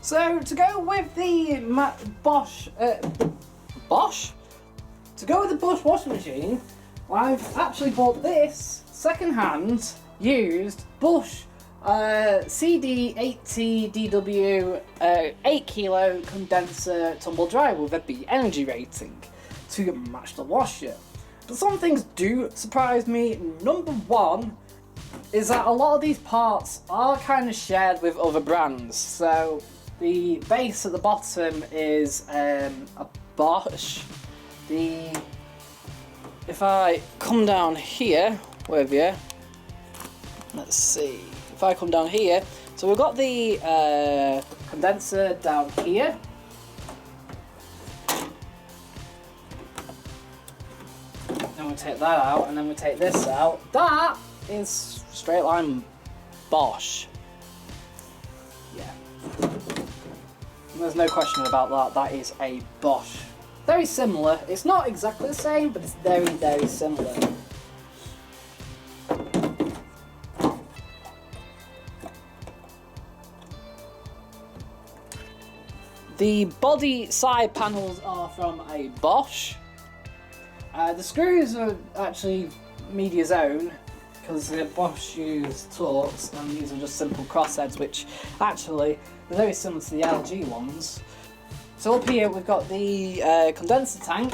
So to go with the Bosch, to go with the Bosch washing machine, I've actually bought this second-hand used Bush CD8TDW 8 kilo condenser tumble dryer with a B energy rating to match the washer. But some things do surprise me. Number one is that a lot of these parts are kind of shared with other brands. So the base at the bottom is a Bosch. If I come down here with you, let's see. If I come down here, so we've got the condenser down here. Then we take that out, and then we take this out. That is straight line Bosch. Yeah. There's no question about that. That is a Bosch. Very similar. It's not exactly the same, but it's very, very similar. The body side panels are from a Bosch. The screws are actually Media's own, because the Bosch use Torx and these are just simple crossheads, which actually are very similar to the LG ones. So up here we've got the condenser tank,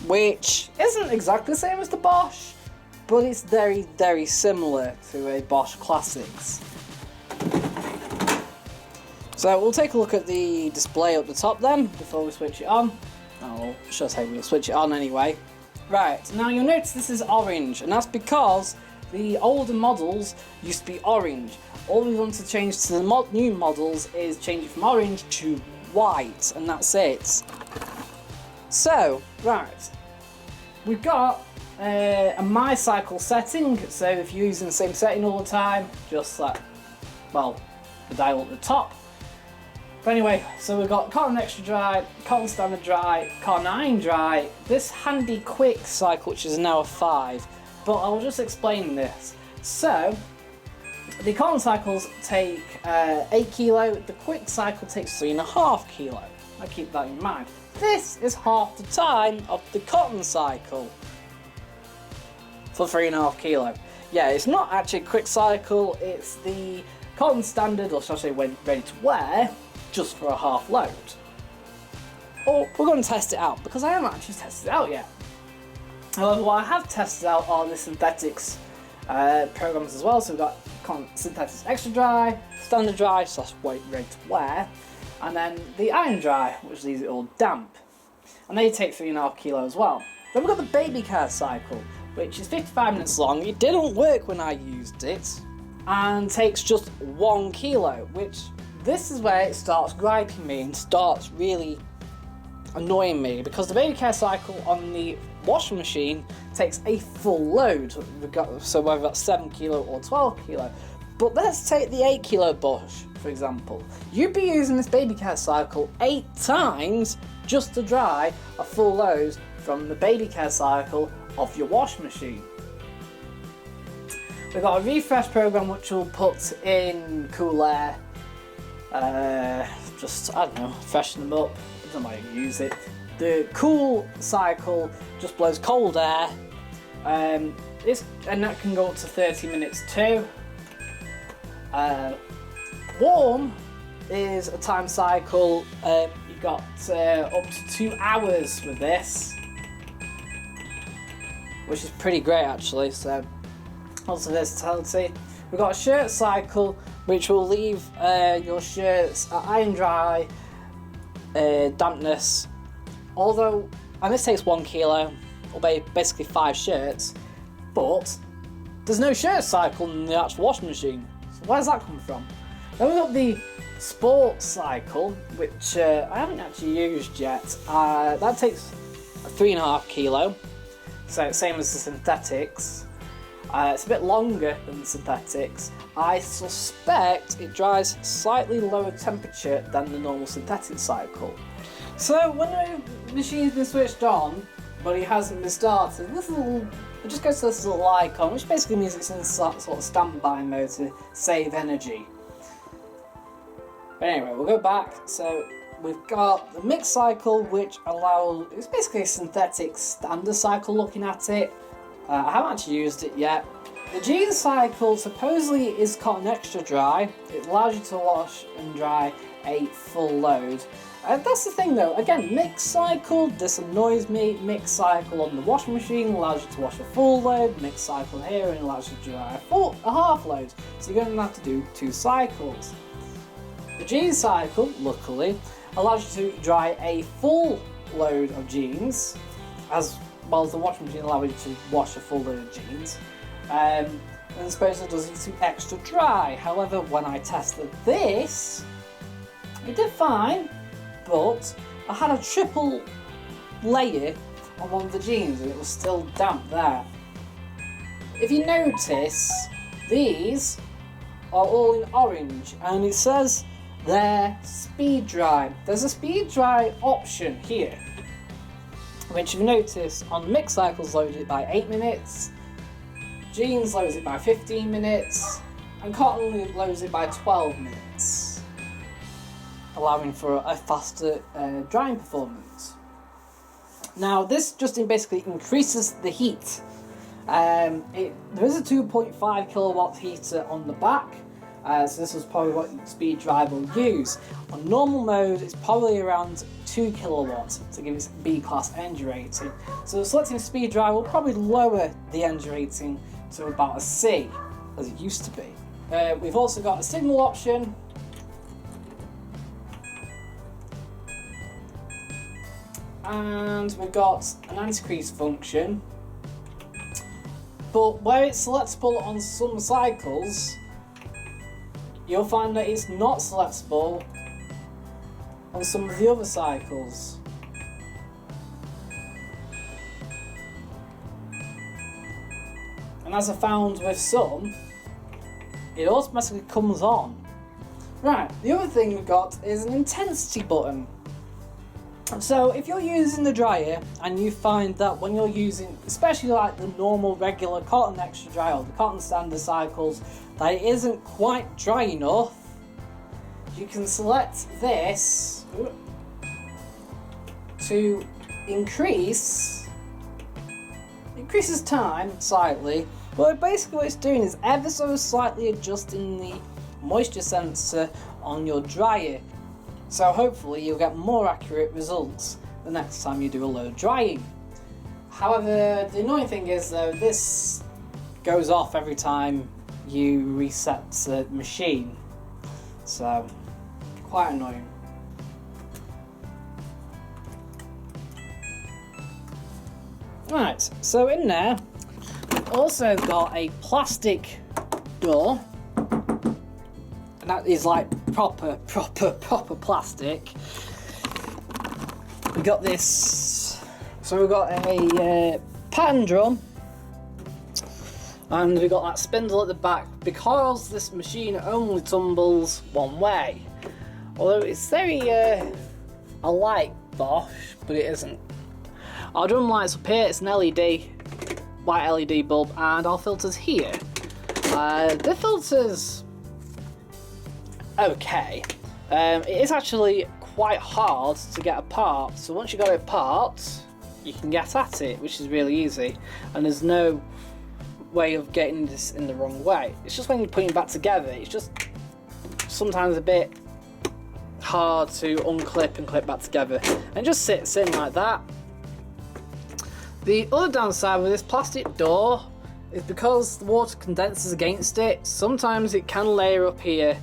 which isn't exactly the same as the Bosch, but it's very, very similar to a Bosch Classics. So we'll take a look at the display up the top then, before we switch it on. Oh, should I say we'll switch it on anyway. Right, now you'll notice this is orange, and that's because the older models used to be orange. All we want to change to the new models is change it from orange to white, and that's it. So, right, we've got a My Cycle setting, so if you're using the same setting all the time, just like, well, the dial at the top. But anyway, so we've got cotton extra dry, cotton standard dry, cotton iron dry, this handy quick cycle which is now a 5, but I'll just explain this. So, the cotton cycles take 8 kilo, the quick cycle takes 3.5 kilo. I keep that in mind. This is half the time of the cotton cycle for 3.5 kilo. Yeah, it's not actually a quick cycle, it's the cotton standard, or shall I say when ready to wear, just for a half load. Or we're going to test it out, because I haven't actually tested it out yet. However, what I have tested out are the synthetics programs as well. So we've got synthetics extra dry, standard dry, slash ready to wear, and then the iron dry, which leaves it all damp. And they take 3.5 kilo as well. Then we've got the baby care cycle, which is 55 minutes long. It didn't work when I used it, and takes just 1 kilo, which this is where it starts griping me and starts really annoying me, because the baby care cycle on the washing machine takes a full load, so whether that's 7 kilo or 12 kilo. But let's take the 8 kilo Bush, for example. You'd be using this baby care cycle 8 times just to dry a full load from the baby care cycle of your washing machine. We've got a refresh program which will put in cool air, just, I don't know, freshen them up. I don't know how you use it. The cool cycle just blows cold air, and that can go up to 30 minutes too. Warm is a time cycle. You've got up to 2 hours with this, which is pretty great actually. So lots of versatility. We've got a shirt cycle, which will leave your shirts at iron dry dampness. Although, and this takes 1 kilo, or basically 5 shirts, but there's no shirt cycle in the actual washing machine. So where's that come from? Then we've got the sport cycle, which I haven't actually used yet. That takes 3.5 kilo, so same as the synthetics. It's a bit longer than the synthetics. I suspect it dries slightly lower temperature than the normal synthetic cycle. So when the machine's been switched on, but it hasn't been started, it just goes to this little icon, which basically means it's in sort of standby mode to save energy. But anyway, we'll go back. So we've got the mix cycle, which allows, it's basically a synthetic standard cycle looking at it. I haven't actually used it yet. The jean cycle supposedly is cotton extra dry. It allows you to wash and dry a full load. That's the thing though, again, mix cycle, this annoys me. Mix cycle on the washing machine allows you to wash a full load, mix cycle here and allows you to dry a half load. So you're going to have to do 2 cycles. The jean cycle, luckily, allows you to dry a full load of jeans, as well as the washing machine allows you to wash a full load of jeans. And supposedly does it to extra dry. However, when I tested this, it did fine, but I had a triple layer on one of the jeans and it was still damp there. If you notice, these are all in orange and it says they're speed dry. There's a speed dry option here, which you've noticed on mix cycles loads it by 8 minutes, jeans loads it by 15 minutes, and cotton loads it by 12 minutes, allowing for a faster drying performance. Now this just basically increases the heat. There is a 2.5 kilowatt heater on the back, so this is probably what speed dry will use. On normal mode it's probably around 2 kilowatts to give it B-class energy rating. So selecting speed dry will probably lower the energy rating to about a C, as it used to be. We've also got a signal option. And we've got an anti-crease function. But where it's selectable on some cycles, you'll find that it's not selectable on some of the other cycles. And as I found with some, it automatically comes on. Right, the other thing we've got is an intensity button. So if you're using the dryer and you find that when you're using, especially like the normal regular cotton extra dry or the cotton standard cycles, that it isn't quite dry enough, you can select this to increases time slightly, but basically what it's doing is ever so slightly adjusting the moisture sensor on your dryer. So hopefully you'll get more accurate results the next time you do a load drying. However, the annoying thing is though, this goes off every time you reset the machine. So, quite annoying. Right, so in there, we've also got a plastic door. And that is like proper plastic. We got this, so we've got a pattern drum, and we've got that spindle at the back because this machine only tumbles one way. Although it's very, I like Bosch, but it isn't. Our drum light's up here, it's an LED, white LED bulb, and our filter's here. The filter's okay. It is actually quite hard to get apart, so once you got it apart, you can get at it, which is really easy, and there's no way of getting this in the wrong way. It's just when you're putting it back together, it's just sometimes a bit hard to unclip and clip back together, and it just sits in like that. The other downside with this plastic door is because the water condenses against it, sometimes it can layer up here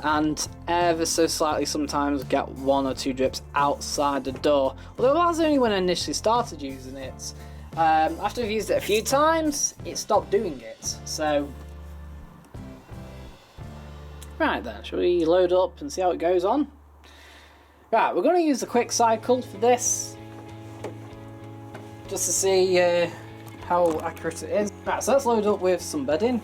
and ever so slightly sometimes get 1 or 2 drips outside the door. Although that was only when I initially started using it. After I've used it a few times, it stopped doing it. So, right then, shall we load up and see how it goes on? Right, we're going to use a quick cycle for this, just to see how accurate it is. Right, so let's load up with some bedding.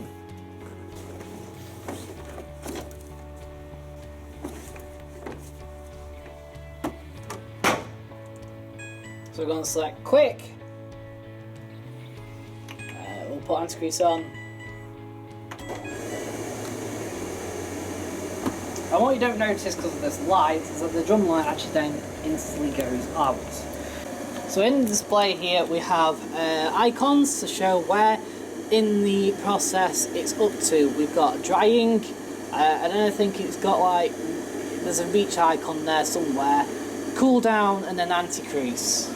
So we're going to select quick, we'll put anti-grease on, And what you don't notice because of this light is that the drum line actually then instantly goes out. So in the display here we have icons to show where in the process it's up to. We've got drying, and then I think it's got like, there's a reach icon there somewhere, cool down, and then anti-crease.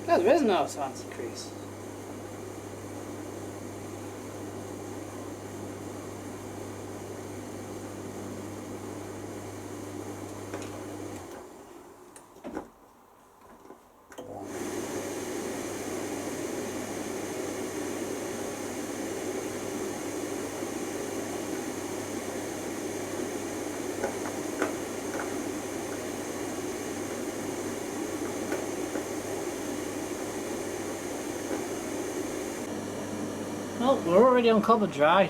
No, there is no anti-crease. Well, we're already on cover dry.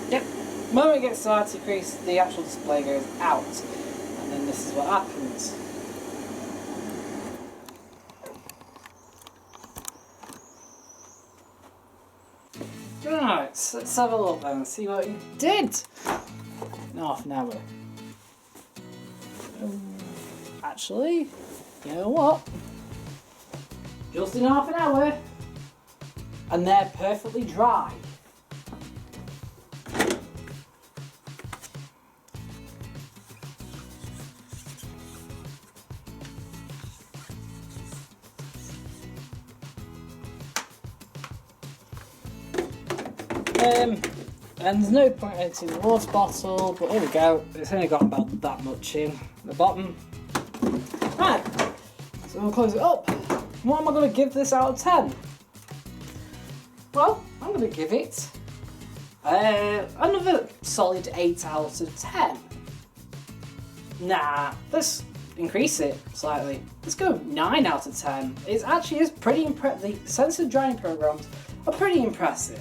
Yep, when it gets to anti-crease, the actual display goes out, and then this is what happens. Right, so let's have a look then and see what you did in half an hour. Actually, you know what? Just in half an hour, and they're perfectly dry. And there's no point emptying the water bottle, but here we go, it's only got about that much in the bottom. Right, so we'll close it up. What am I going to give this out of 10? Well, I'm going to give it Another solid 8 out of 10. Nah, let's increase it slightly. Let's go 9 out of 10. It actually is pretty impressive. The sensor drying programs are pretty impressive.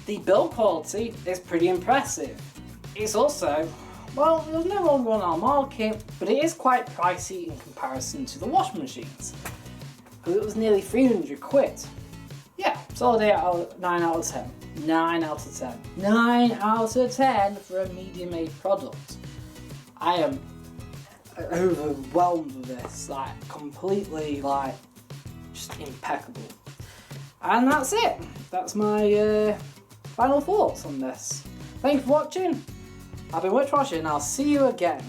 The build quality is pretty impressive. It's also, well, there's no longer on our market, but it is quite pricey in comparison to the washing machines. Because it was nearly 300 quid. Yeah, solid 9 out of 10. 9 out of 10. 9 out of 10 for a medium-made product. I am overwhelmed with this, like completely, like just impeccable. And that's it. That's my final thoughts on this. Thank you for watching. I've been Watching and I'll see you again.